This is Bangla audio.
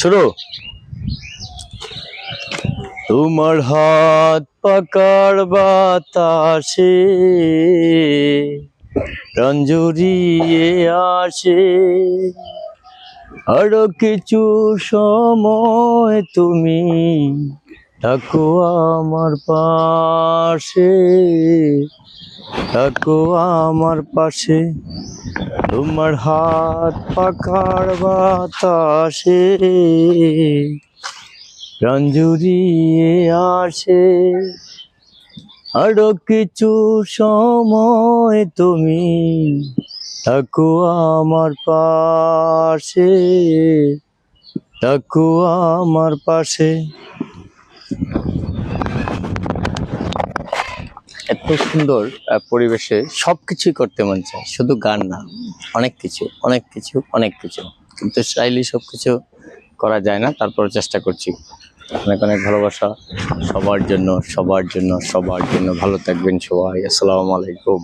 শুরু। তোমার হাত পাকার বাতাসে প্রাণ জুড়িয়ে আসে, আরো কিছু সময় তুমি থাকো আমার পাশে, থাকো আমার পাশে। তোমার হাত পাখার বাতাসে প্রাণ জুড়িয়ে আসে, আরো কিছু সময় তুমি থাকো আমার পাশে, থাকো আমার পাশে। এত সুন্দর পরিবেশে সবকিছুই করতে মন চায়, শুধু গান না, অনেক কিছু অনেক কিছু অনেক কিছু, কিন্তু চাইলে সবকিছু করা যায় না। তারপর চেষ্টা করছি। অনেক অনেক ভালোবাসা সবার জন্য, সবার জন্য, সবার জন্য। ভালো থাকবেন সবাই। আসসালামু আলাইকুম।